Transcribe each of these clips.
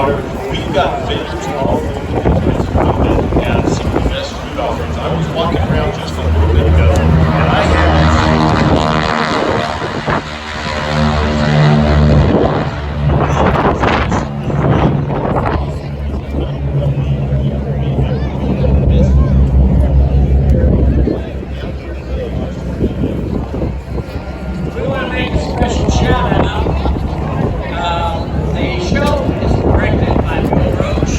water. We've got vendors all over the place and some of the best food offerings. I was walking around just a little bit ago, and I We want to make a special shout out. The show is directed by Bill Roach.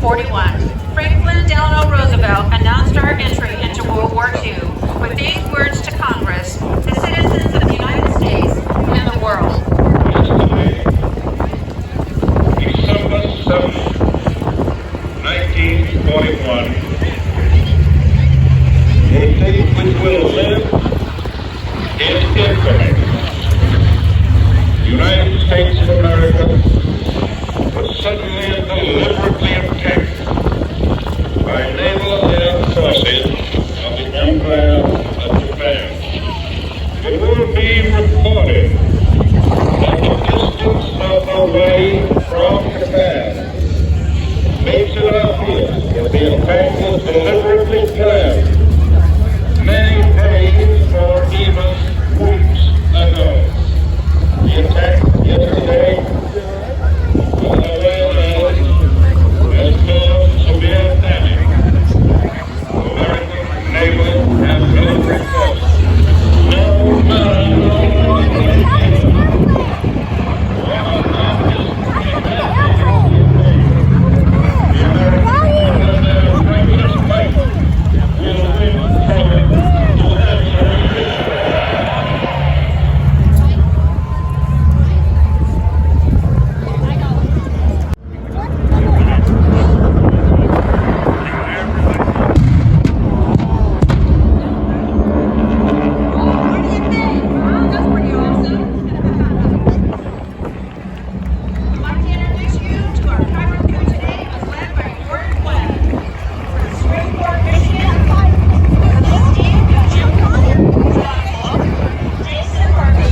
1941, Franklin Delano Roosevelt announced our entry into World War II with these words to Congress, the citizens of the United States and the world. December 7th, 1941, a date which will live in infamy. The United States of America was suddenly and deliberately attacked by naval and air forces of the Empire of Japan. It will be reported that the distance away from Japan makes it obvious that the attack was deliberately planned many days or even weeks ago. The attack yesterday